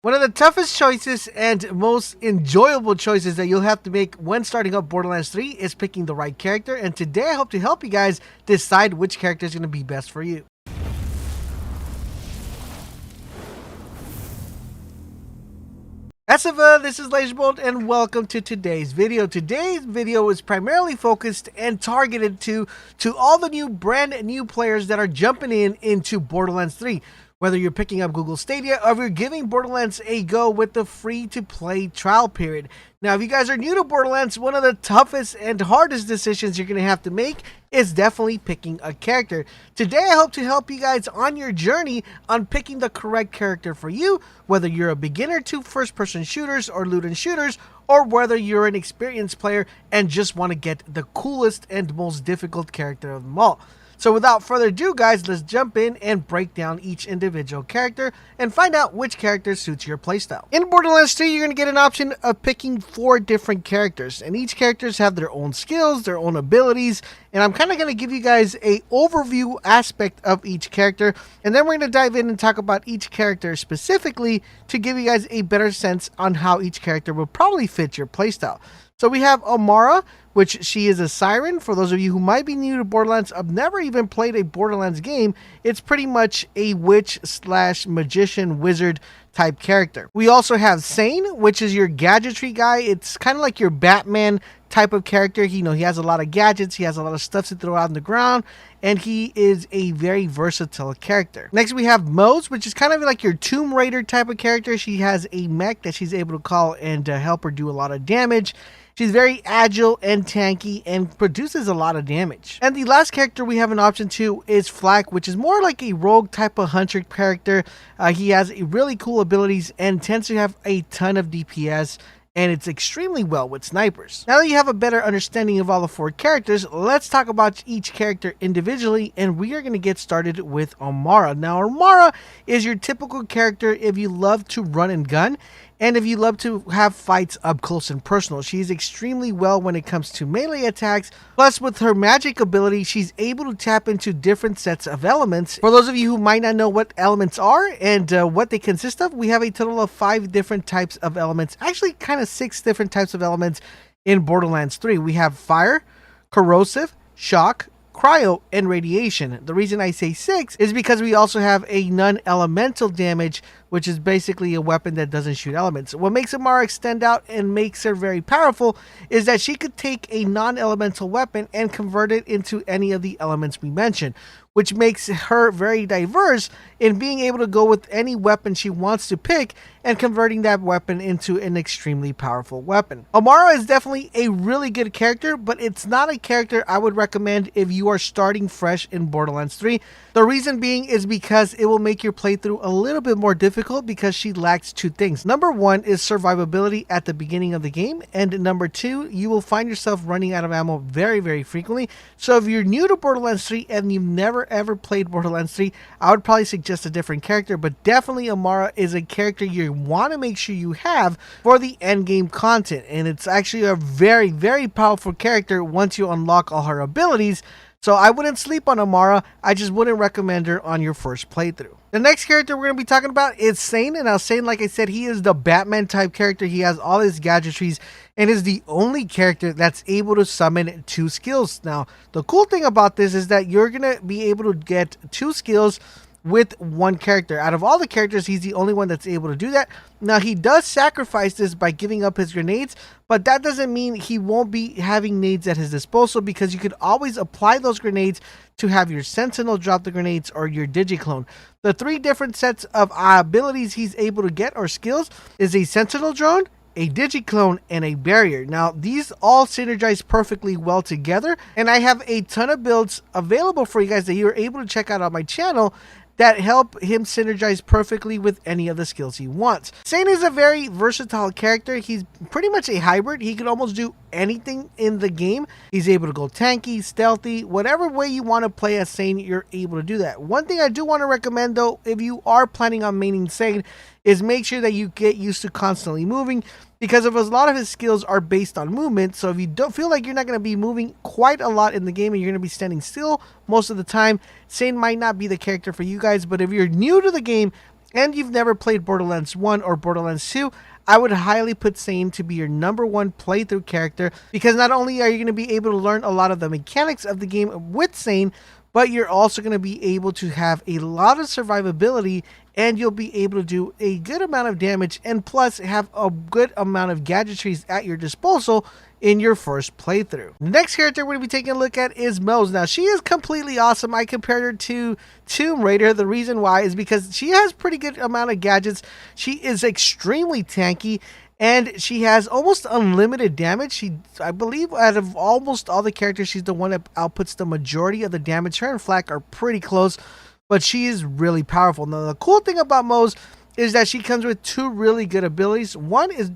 One of the toughest choices and most enjoyable choices that you'll have to make when starting up Borderlands 3 is picking the right character, and today I hope to help you guys decide which character is going to be best for you. This is LaserBolt and welcome to today's video. Today's video is primarily focused and targeted to all the brand new players that are jumping into Borderlands 3. Whether you're picking up Google Stadia or if you're giving Borderlands a go with the free-to-play trial period. Now, if you guys are new to Borderlands, one of the toughest and hardest decisions you're going to have to make is definitely picking a character. Today, I hope to help you guys on your journey on picking the correct character for you, whether you're a beginner to first-person shooters or loot and shooters, or whether you're an experienced player and just want to get the coolest and most difficult character of them all. So without further ado, guys, let's jump in and break down each individual character and find out which character suits your playstyle. In Borderlands 3, you're going to get an option of picking 4 different characters, and each characters have their own skills, their own abilities, and I'm kind of going to give you guys a overview aspect of each character, and then we're going to dive in and talk about each character specifically to give you guys a better sense on how each character will probably fit your playstyle. So we have Amara, which she is a siren. For those of you who might be new to Borderlands, I've never even played a Borderlands game. It's pretty much a witch slash magician wizard type character. We also have ZANE, which is your gadgetry guy. It's kind of like your Batman type of character. He has a lot of gadgets. He has a lot of stuff to throw out on the ground, and he is a very versatile character. Next, we have MOZE, which is kind of like your Tomb Raider type of character. She has a mech that she's able to call and help her do a lot of damage. She's very agile and tanky and produces a lot of damage. And the last character we have an option to is Flak, which is more like a rogue type of hunter character. He has really cool abilities and tends to have a ton of DPS, and it's extremely well with snipers. Now that you have a better understanding of all the 4 characters, let's talk about each character individually, and we are going to get started with Amara. Now, Amara is your typical character if you love to run and gun, and if you love to have fights up close and personal. She's extremely well when it comes to melee attacks. Plus, with her magic ability, she's able to tap into different sets of elements. For those of you who might not know what elements are and what they consist of, we have a total of 5 different types of elements. Actually, kind of 6 different types of elements in Borderlands 3. We have fire, corrosive, shock, cryo, and radiation. The reason I say 6 is because we also have a non-elemental damage, which is basically a weapon that doesn't shoot elements. What makes Amara stand out and makes her very powerful is that she could take a non-elemental weapon and convert it into any of the elements we mentioned, which makes her very diverse in being able to go with any weapon she wants to pick and converting that weapon into an extremely powerful weapon. Amara is definitely a really good character, but it's not a character I would recommend if you are starting fresh in Borderlands 3. The reason being is because it will make your playthrough a little bit more difficult because she lacks 2 things. Number 1 is survivability at the beginning of the game, and number 2, you will find yourself running out of ammo very, very frequently. So if you're new to Borderlands 3 and you've never ever played Borderlands 3, I would probably suggest a different character, but definitely Amara is a character you want to make sure you have for the end game content, and it's actually a very, very powerful character once you unlock all her abilities. So I wouldn't sleep on Amara. I just wouldn't recommend her on your first playthrough. The next character we're going to be talking about is ZANE. And now ZANE, like I said, he is the Batman type character. He has all his gadgetries and is the only character that's able to summon 2 skills. Now, the cool thing about this is that you're going to be able to get 2 skills with 1 character. Out of all the characters, he's the only one that's able to do that. Now, he does sacrifice this by giving up his grenades, but that doesn't mean he won't be having nades at his disposal, because you could always apply those grenades to have your Sentinel drop the grenades or your Digiclone. The 3 different sets of abilities he's able to get or skills is a Sentinel drone, a Digiclone, and a barrier. Now, these all synergize perfectly well together, and I have a ton of builds available for you guys that you're able to check out on my channel that help him synergize perfectly with any of the skills he wants. ZANE is a very versatile character. He's pretty much a hybrid. He can almost do anything in the game. He's able to go tanky, stealthy, whatever way you want to play as ZANE, you're able to do that. One thing I do want to recommend, though, if you are planning on maining ZANE, is make sure that you get used to constantly moving, because of a lot of his skills are based on movement. So if you don't feel like you're not going to be moving quite a lot in the game and you're going to be standing still most of the time, ZANE might not be the character for you guys. But if you're new to the game and you've never played Borderlands 1 or Borderlands 2, I would highly put ZANE to be your #1 playthrough character, because not only are you going to be able to learn a lot of the mechanics of the game with ZANE, but you're also going to be able to have a lot of survivability, and you'll be able to do a good amount of damage, and plus have a good amount of gadgetries at your disposal in your first playthrough. The next character we're going to be taking a look at is MOZE. Now, she is completely awesome. I compared her to Tomb Raider. The reason why is because she has pretty good amount of gadgets. She is extremely tanky, and she has almost unlimited damage. I believe out of almost all the characters, she's the one that outputs the majority of the damage. Her and Flak are pretty close, but she is really powerful. Now, the cool thing about MOZE is that she comes with 2 really good abilities. One is,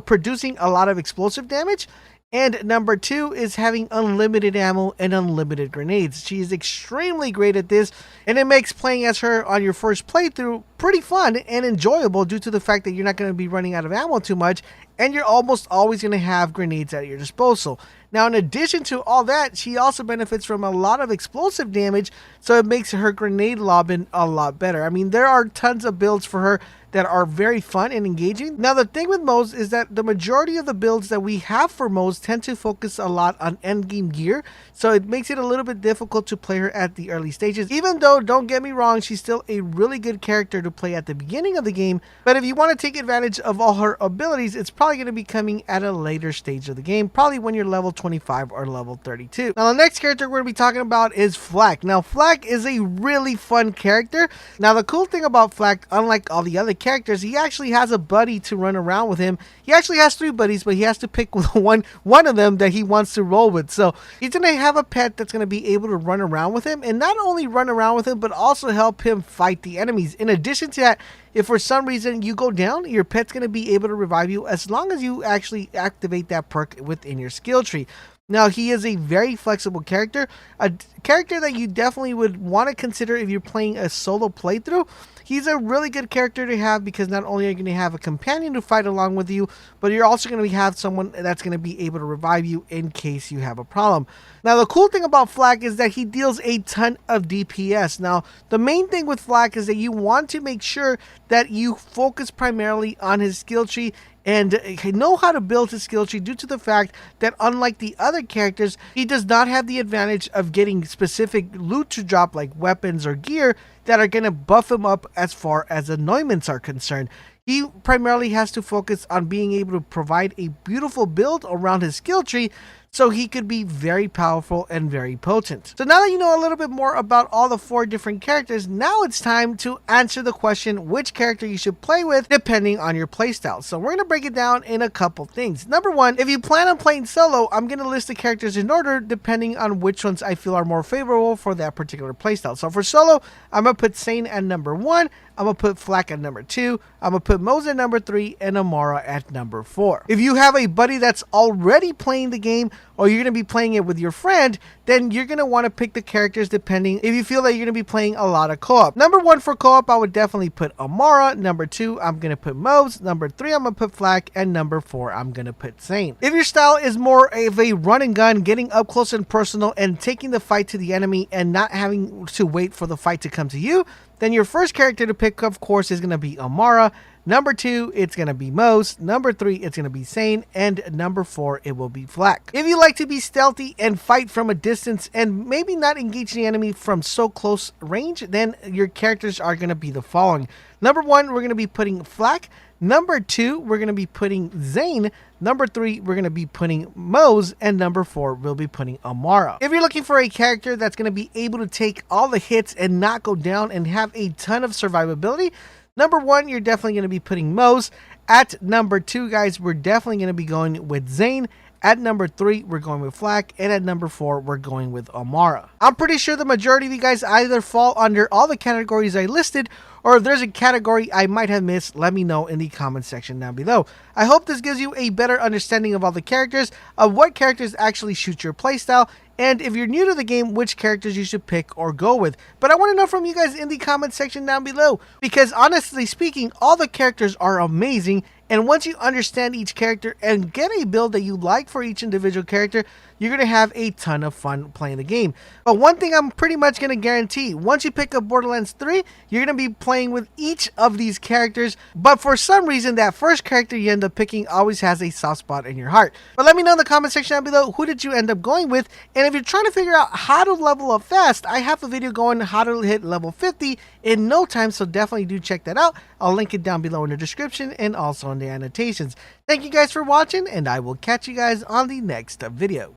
producing a lot of explosive damage, and number 2 is having unlimited ammo and unlimited grenades. She is extremely great at this, and it makes playing as her on your first playthrough pretty fun and enjoyable, due to the fact that you're not going to be running out of ammo too much, and you're almost always going to have grenades at your disposal. Now, in addition to all that, she also benefits from a lot of explosive damage, so it makes her grenade lobbing a lot better. I mean, there are tons of builds for her that are very fun and engaging. Now, the thing with MOZE is that the majority of the builds that we have for MOZE tend to focus a lot on endgame gear, so it makes it a little bit difficult to play her at the early stages. Even though, don't get me wrong, she's still a really good character to play at the beginning of the game, but if you want to take advantage of all her abilities, it's probably going to be coming at a later stage of the game, probably when you're level 25 or level 32. Now, the next character we're going to be talking about is Flak. Now, Flak is a really fun character. Now, the cool thing about Flak, unlike all the other characters, he actually has a buddy to run around with him. He actually has 3 buddies, but he has to pick one of them that he wants to roll with. So he's going to have a pet that's going to be able to run around with him, and not only run around with him, but also help him fight the enemies. In addition to that, if for some reason you go down, your pet's going to be able to revive you as long as you actually activate that perk within your skill tree. Now, he is a very flexible character, a character that you definitely would want to consider if you're playing a solo playthrough. He's a really good character to have, because not only are you going to have a companion to fight along with you, but you're also going to have someone that's going to be able to revive you in case you have a problem. Now, the cool thing about Flak is that he deals a ton of DPS. Now, the main thing with Flak is that you want to make sure that you focus primarily on his skill tree and know how to build his skill tree, due to the fact that unlike the other characters, he does not have the advantage of getting specific loot to drop, like weapons or gear, that are going to buff him up as far as anointments are concerned. He primarily has to focus on being able to provide a beautiful build around his skill tree, so he could be very powerful and very potent. So now that you know a little bit more about all the 4 different characters, now it's time to answer the question which character you should play with depending on your playstyle. So we're going to break it down in a couple things. Number 1, if you plan on playing solo, I'm going to list the characters in order depending on which ones I feel are more favorable for that particular playstyle. So for solo, I'm going to put ZANE at number 1, I'm going to put Flak at number 2, I'm going to put MOZE at number 3, and Amara at number 4. If you have a buddy that's already playing the game, or you're going to be playing it with your friend, then you're going to want to pick the characters depending if you feel that you're going to be playing a lot of co-op. Number 1 for co-op, I would definitely put Amara. Number 2, I'm going to put MOZE. Number 3, I'm going to put Flak. And number 4, I'm going to put ZANE. If your style is more of a run and gun, getting up close and personal and taking the fight to the enemy and not having to wait for the fight to come to you, then your first character to pick, of course, is going to be Amara. Number 2, it's going to be MOZE. Number 3, it's going to be ZANE. And number 4, it will be Flak. If you like to be stealthy and fight from a distance and maybe not engage the enemy from so close range, then your characters are going to be the following. Number 1, we're going to be putting Flak. Number 2, we're going to be putting ZANE. Number 3, we're going to be putting MOZE. And number 4, we'll be putting Amara. If you're looking for a character that's going to be able to take all the hits and not go down and have a ton of survivability, number 1, you're definitely going to be putting MOZE. At number 2, guys, we're definitely going to be going with ZANE. At number 3, we're going with Flak. And at number 4, we're going with Amara. I'm pretty sure the majority of you guys either fall under all the categories I listed, or if there's a category I might have missed, let me know in the comment section down below. I hope this gives you a better understanding of all the characters, of what characters actually suit your playstyle, and if you're new to the game, which characters you should pick or go with. But I want to know from you guys in the comment section down below, because honestly speaking, all the characters are amazing, and once you understand each character and get a build that you like for each individual character, you're going to have a ton of fun playing the game. But one thing I'm pretty much going to guarantee, once you pick up Borderlands 3, you're going to be playing with each of these characters, but for some reason that first character you end up picking always has a soft spot in your heart. But let me know in the comment section down below, who did you end up going with? And if you're trying to figure out how to level up fast, I have a video going how to hit level 50 in no time, so definitely do check that out. I'll link it down below in the description and also in the annotations. Thank you guys for watching, and I will catch you guys on the next video.